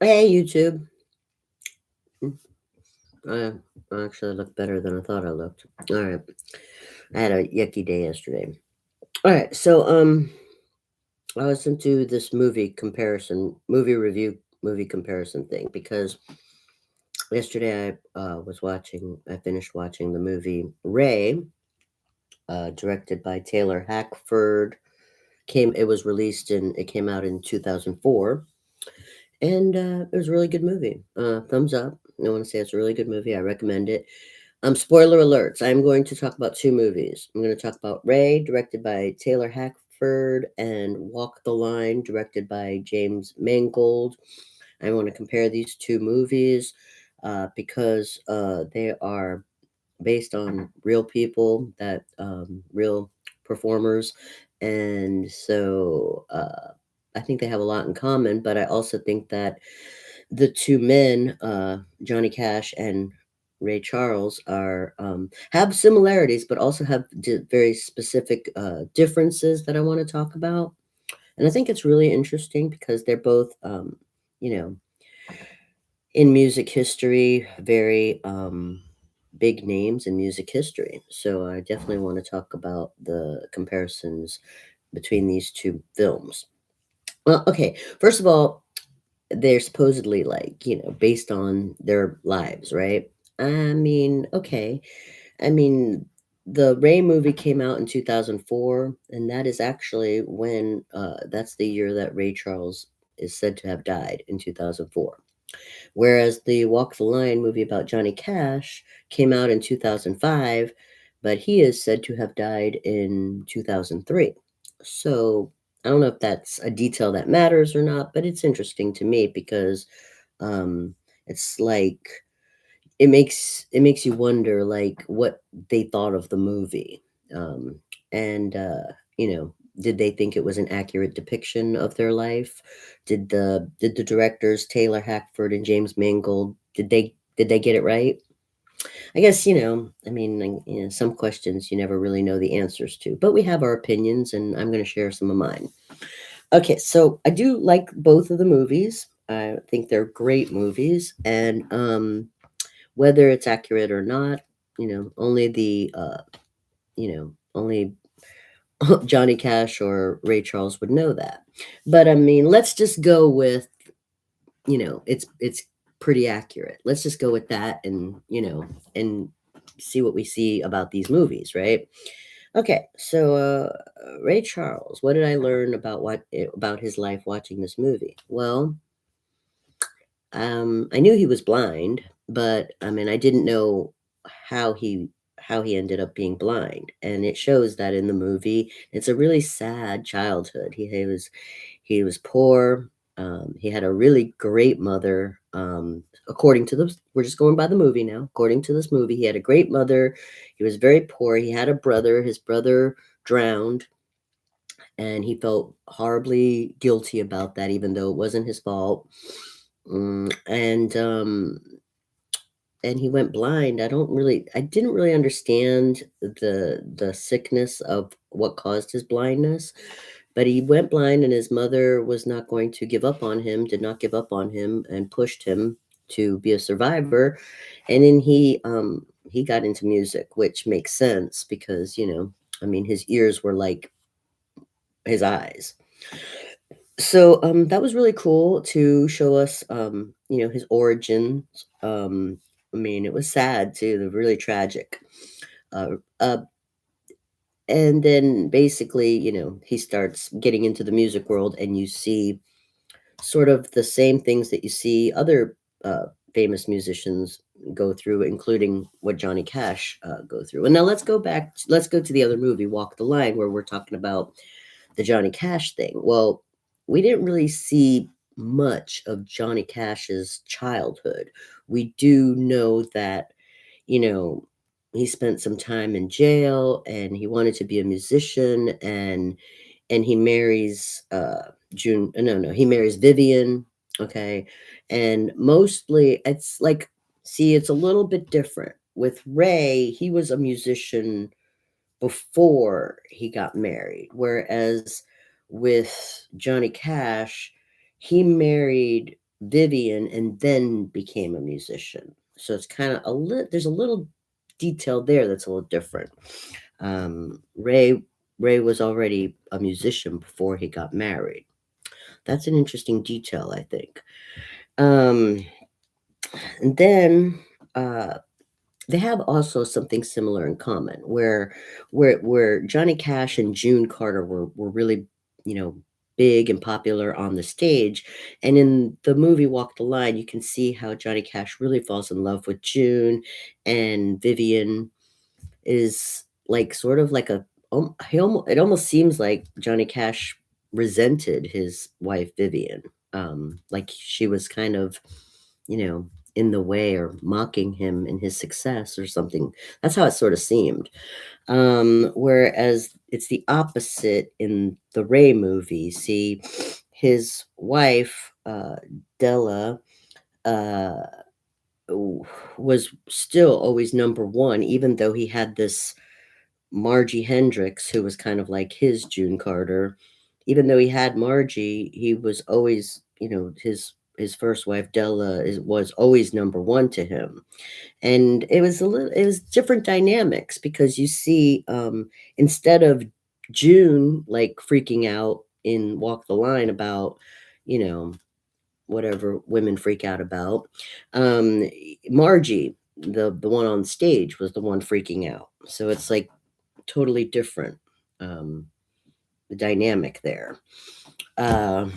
Hey, YouTube. Mm, I actually look better than I thought I looked. All right. I had a yucky day yesterday. All right. I listened to this movie review, movie comparison thing because yesterday I finished watching the movie Ray, directed by Taylor Hackford. It came out in 2004. And it was a really good movie. Thumbs up. I want to say it's a really good movie. I recommend it. Spoiler alerts. I'm going to talk about two movies. I'm going to talk about Ray, directed by Taylor Hackford, and Walk the Line, directed by James Mangold. I want to compare these two movies because they are based on real people, real performers, and I think they have a lot in common. But I also think that the two men, Johnny Cash and Ray Charles, are have similarities, but also have very specific differences that I want to talk about. And I think it's really interesting because they're both, you know, in music history, very big names in music history. So I definitely want to talk about the comparisons between these two films. Well, okay, first of all, they're supposedly based on their lives, right? I mean, okay. I mean, the Ray movie came out in 2004, and that is actually that's the year that Ray Charles is said to have died in 2004. Whereas the Walk the Line movie about Johnny Cash came out in 2005, but he is said to have died in 2003. So I don't know if that's a detail that matters or not, but it's interesting to me because um, it's like it makes you wonder like what they thought of the movie, um, and did they think it was an accurate depiction of their life? Did the directors Taylor Hackford and James Mangold did they get it right? I guess I mean some questions you never really know the answers to, but we have our opinions, and I'm going to share some of mine. Okay, so I do like both of the movies. I think they're great movies, and whether it's accurate or not, only Johnny Cash or Ray Charles would know that. But I mean, let's just go with, it's pretty accurate. Let's just go with that, and see what we see about these movies, right? Okay, so Ray Charles, what did I learn about his life watching this movie? Well, I knew he was blind, but I mean, I didn't know how he ended up being blind, and it shows that in the movie. It's a really sad childhood. He was poor. He had a really great mother. We're just going by the movie now. According to this movie, he had a great mother. He was very poor. He had a brother. His brother drowned, and he felt horribly guilty about that, even though it wasn't his fault. Mm, and he went blind. I didn't really understand the sickness of what caused his blindness, but he went blind, and his mother was not going to give up on him, did not give up on him, and pushed him to be a survivor. And then he got into music, which makes sense because, I mean, his ears were like his eyes. So that was really cool to show us, his origins. I mean, it was sad too, really tragic. Uh, uh, and then basically, he starts getting into the music world, and you see sort of the same things that you see other famous musicians go through, including what Johnny Cash go through. And now let's go to the other movie, Walk the Line, where we're talking about the Johnny Cash thing. Well, we didn't really see much of Johnny Cash's childhood. We do know that, you know, he spent some time in jail, and he wanted to be a musician, and he marries June no no he marries Vivian, okay? And mostly it's like, see, it's a little bit different. With Ray, he was a musician before he got married. Whereas with Johnny Cash, he married. Vivian and then became a musician. So it's kind of there's a little detail there that's a little different. Ray was already a musician before he got married. That's an interesting detail, I think. Um, and then they have also something similar in common, where Johnny Cash and June Carter were really, you know, big and popular on the stage. And in the movie Walk the Line, you can see how Johnny Cash really falls in love with June, and Vivian is like sort of like it almost seems like Johnny Cash resented his wife Vivian, like she was kind of, you know, in the way or mocking him in his success or something. That's how it sort of seemed. Whereas it's the opposite in the Ray movie. See, his wife Della uh, was still always number one, even though he had this Margie Hendricks, who was kind of like his June Carter. Even though he had Margie, he was always, you know, his first wife Della was always number one to him. And it was different dynamics because you see, instead of June like freaking out in Walk the Line about, you know, whatever women freak out about, um, Margie, the one on stage, was the one freaking out. So it's like totally different, um, the dynamic there. Uh,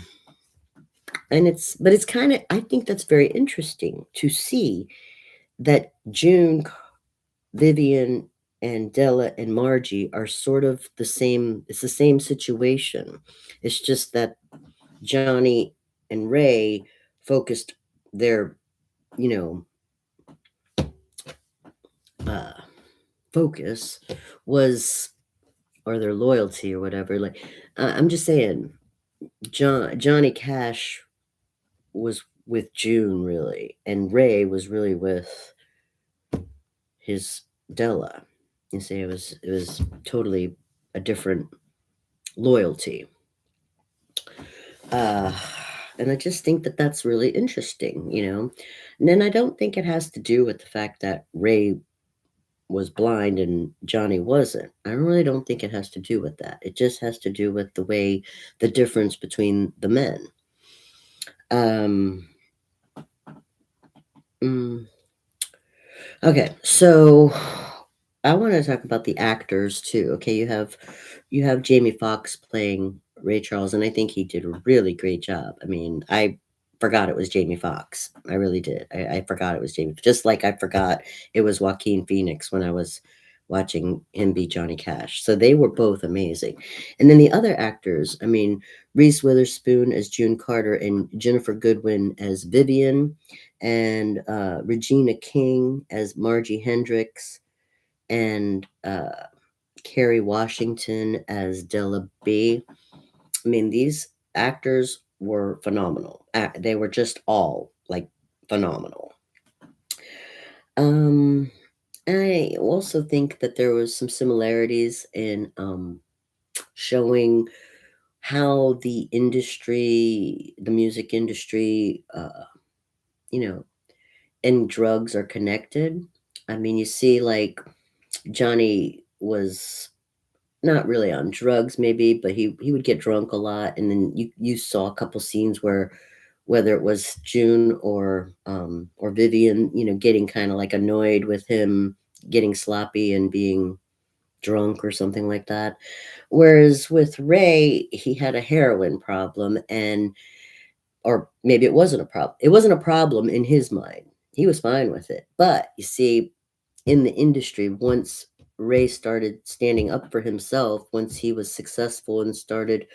and it's kind of, I think that's very interesting to see that June, Vivian, and Della and Margie are sort of the same. It's the same situation. It's just that Johnny and Ray focused their, you know, uh, focus was, or their loyalty or whatever. Like, I'm just saying, Johnny Cash was with June really, and Ray was really with his Della. You see, it was totally a different loyalty. Uh, and I just think that that's really interesting, you know. And then I don't think it has to do with the fact that Ray was blind and Johnny wasn't. I really don't think it has to do with that. It just has to do with the way the difference between the men. Um, mm, Okay, so I want to talk about the actors too. Okay, you have Jamie Foxx playing Ray Charles, and I think he did a really great job. I mean, I forgot it was Jamie Foxx. I really did. I forgot it was Jamie. Just like I forgot it was Joaquin Phoenix when I was watching him be Johnny Cash. So they were both amazing. And then the other actors, I mean, Reese Witherspoon as June Carter and Jennifer Goodwin as Vivian and Regina King as Margie Hendricks, and Kerry Washington as Della B. I mean, these actors were phenomenal. They were just all like phenomenal. Um, I also think that there was some similarities in showing how the industry, the music industry, you know, and drugs are connected. I mean, you see, like Johnny was not really on drugs, maybe, but he would get drunk a lot, and then you saw a couple scenes where whether it was June or Vivian, you know, getting kind of like annoyed with him getting sloppy and being drunk or something like that. Whereas with Ray, he had a heroin problem, and or maybe it wasn't a problem. It wasn't a problem in his mind. He was fine with it. But you see, in the industry, once Ray started standing up for himself, once he was successful and started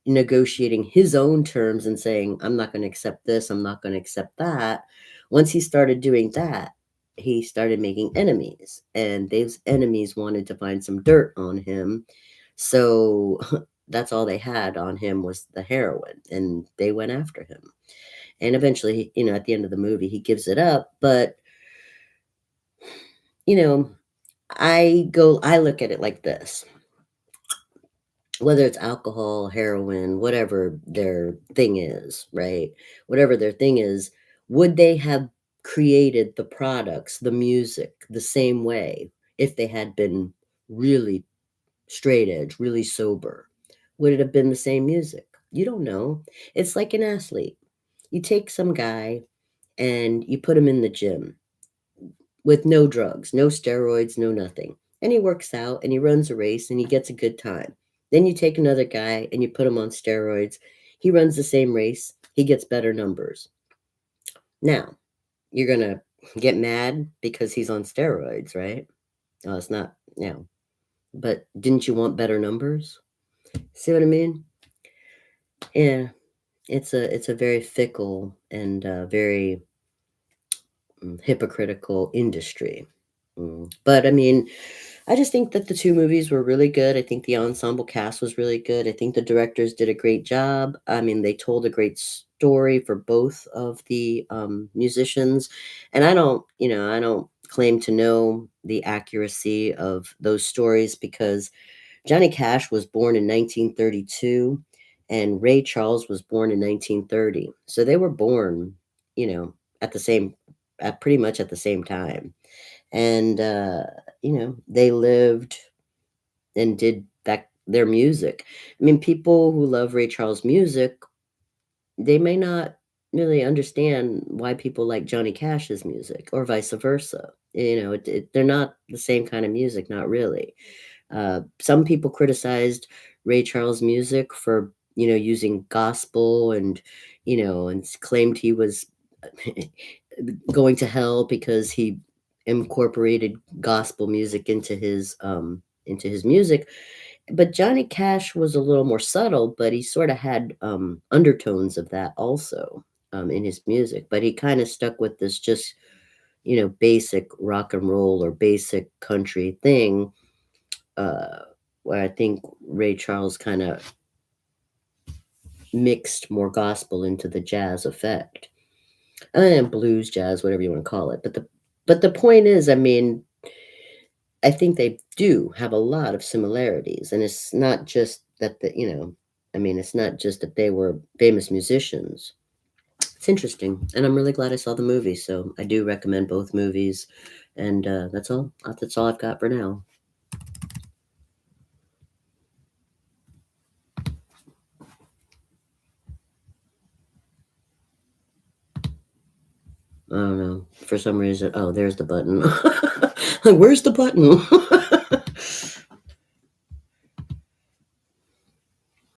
negotiating his own terms and saying, I'm not going to accept this, I'm not going to accept that. Once he started doing that, he started making enemies, and those enemies wanted to find some dirt on him. So that's all they had on him was the heroin, and they went after him. And eventually, you know, at the end of the movie, he gives it up. But, you know, I look at it like this. whether it's alcohol, heroin, whatever their thing is, right? Whatever their thing is, would they have created the products, the music, the same way if they had been really straight edge, really sober? Would it have been the same music? You don't know. It's like an athlete. You take some guy and you put him in the gym with no drugs, no steroids, no nothing. And he works out and he runs a race and he gets a good time. Then you take another guy and you put him on steroids. He runs the same race, he gets better numbers. Now, you're going to get mad because he's on steroids, right? Oh, it's not, no. But didn't you want better numbers? See what I mean? Yeah, it's a very fickle and very hypocritical industry. But I mean, I just think that the two movies were really good. I think the ensemble cast was really good. I think the directors did a great job. I mean, they told a great story for both of the musicians. And I don't claim to know the accuracy of those stories because Johnny Cash was born in 1932 and Ray Charles was born in 1930. So they were born, you know, at the same, at pretty much at the same time. And, they lived and did that, their music. I mean, people who love Ray Charles music, they may not really understand why people like Johnny Cash's music or vice versa. They're not the same kind of music, not really. Some people criticized Ray Charles' music for, using gospel and claimed he was going to hell because he incorporated gospel music into his music. But Johnny Cash was a little more subtle, but he sort of had undertones of that also in his music. But he kind of stuck with this just basic rock and roll or basic country thing, uh, where I think Ray Charles kind of mixed more gospel into the jazz effect. And blues, jazz, whatever you want to call it. But the point is, I mean, I think they do have a lot of similarities, and it's not just that it's not just that they were famous musicians. It's interesting, and I'm really glad I saw the movie. So I do recommend both movies, and that's all. That's all I've got for now. I don't know. For some reason, oh, there's the button. Like, where's the button?